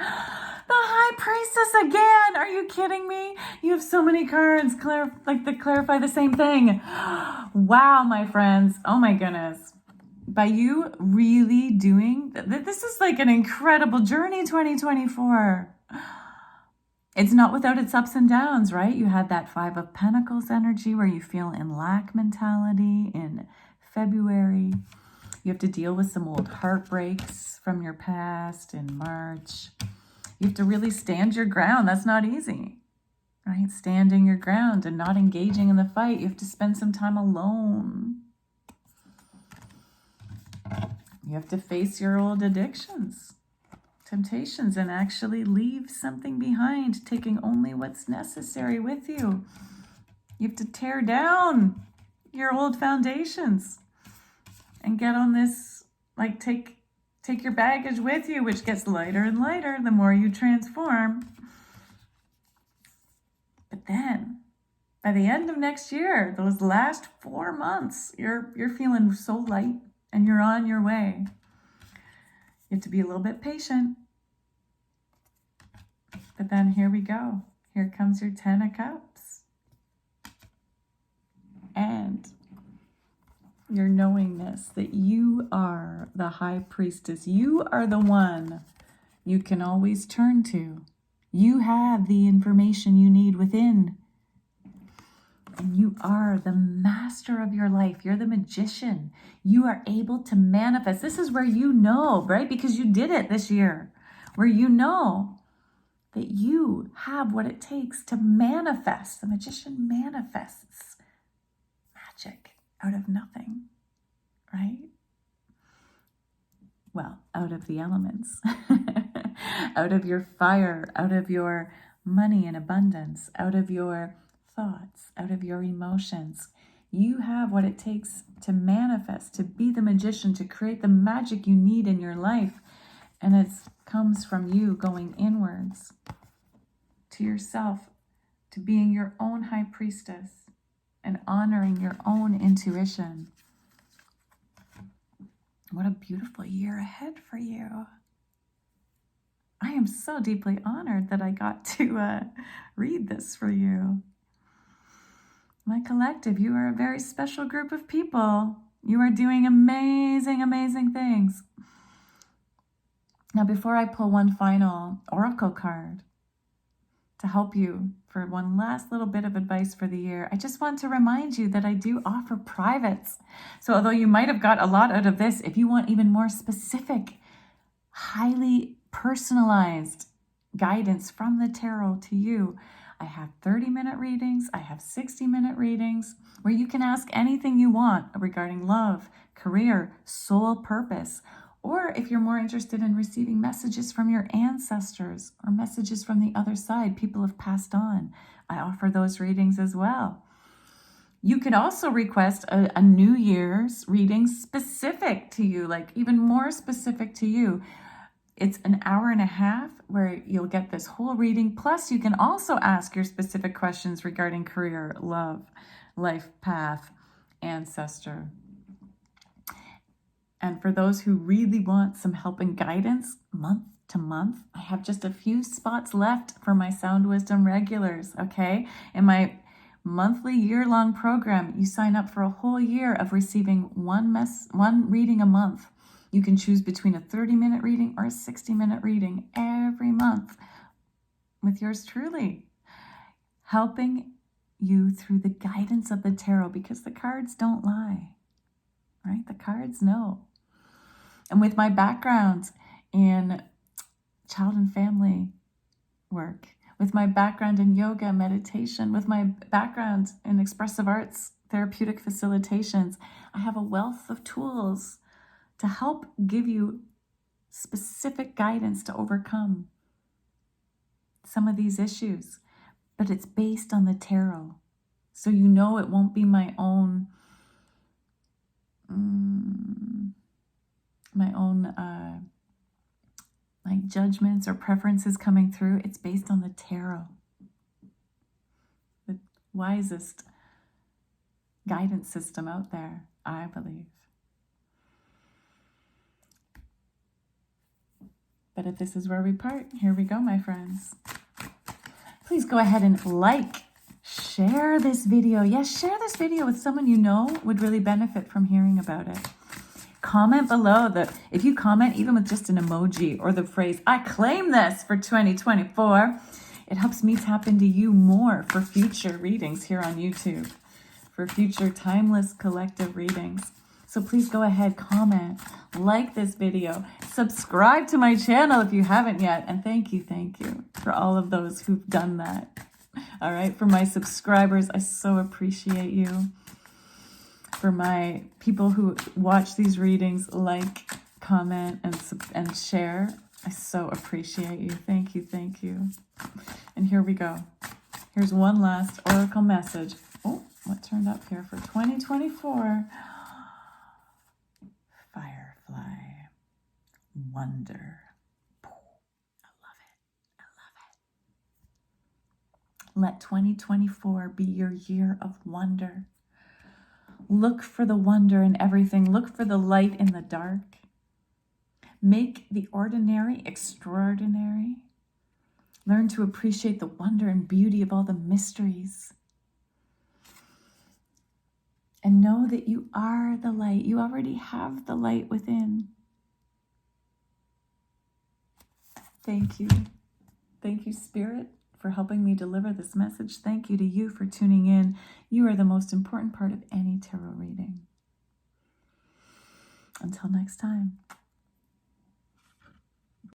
High Priestess again. Are you kidding me? You have so many cards that clarify the same thing. Wow, my friends. Oh my goodness. By you really doing this is like an incredible journey, 2024. It's not without its ups and downs, right? You had that Five of Pentacles energy where you feel in lack mentality in February. You have to deal with some old heartbreaks from your past in March. You have to really stand your ground. That's not easy, right? Standing your ground and not engaging in the fight. You have to spend some time alone. You have to face your old addictions, temptations, and actually leave something behind, taking only what's necessary with you. You have to tear down your old foundations and get on this, like take your baggage with you, which gets lighter and lighter the more you transform. But then, by the end of next year, those last 4 months, you're feeling so light and you're on your way. You have to be a little bit patient. But then here we go. Here comes your 10 of Cups. And your knowingness that you are the High Priestess. You are the one you can always turn to. You have the information you need within. And you are the master of your life. You're the magician. You are able to manifest. This is where you know, right? Because you did it this year. Where you know that you have what it takes to manifest. The magician manifests magic out of nothing, right? Well, out of the elements, out of your fire, out of your money and abundance, out of your thoughts, out of your emotions. You have what it takes to manifest, to be the magician, to create the magic you need in your life. And it comes from you going inwards to yourself, to being your own High Priestess and honoring your own intuition. What a beautiful year ahead for you. I am so deeply honored that I got to read this for you. My collective, you are a very special group of people. You are doing amazing, amazing things. Now, before I pull one final oracle card to help you for one last little bit of advice for the year, I just want to remind you that I do offer privates. So although you might have got a lot out of this, if you want even more specific, highly personalized guidance from the tarot to you, I have 30-minute readings, I have 60-minute readings where you can ask anything you want regarding love, career, soul purpose, or if you're more interested in receiving messages from your ancestors or messages from the other side, people have passed on, I offer those readings as well. You can also request a New Year's reading specific to you, like even more specific to you. It's an hour and a half where you'll get this whole reading. Plus, you can also ask your specific questions regarding career, love, life path, ancestor. And for those who really want some help and guidance month to month, I have just a few spots left for my Sound Wisdom regulars, okay? In my monthly year-long program, you sign up for a whole year of receiving one reading a month. You can choose between a 30-minute reading or a 60-minute reading every month with yours truly, helping you through the guidance of the tarot, because the cards don't lie, right? The cards know. And with my background in child and family work, with my background in yoga, meditation, with my background in expressive arts, therapeutic facilitations, I have a wealth of tools to help give you specific guidance to overcome some of these issues. But it's based on the tarot. So you know it won't be my own my own like judgments or preferences coming through. It's based on the tarot, the wisest guidance system out there, I believe. But if this is where we part, here we go, my friends. Please go ahead and like, share this video. Yes, share this video with someone you know would really benefit from hearing about it. Comment below if you comment even with just an emoji or the phrase, I claim this for 2024, it helps me tap into you more for future readings here on YouTube, for future timeless collective readings. So please go ahead, comment, like this video, subscribe to my channel if you haven't yet. And thank you for all of those who've done that. All right, for my subscribers, I so appreciate you. For my people who watch these readings, like, comment, and share, I so appreciate you. Thank you. And here we go. Here's one last oracle message. Oh, what turned up here for 2024? Firefly. Wonder. I love it. Let 2024 be your year of wonder. Look for the wonder in everything. Look for the light in the dark. Make the ordinary extraordinary. Learn to appreciate the wonder and beauty of all the mysteries. And know that you are the light. You already have the light within. Thank you. Thank you, Spirit, for helping me deliver this message. Thank you to you for tuning in. You are the most important part of any tarot reading. Until next time.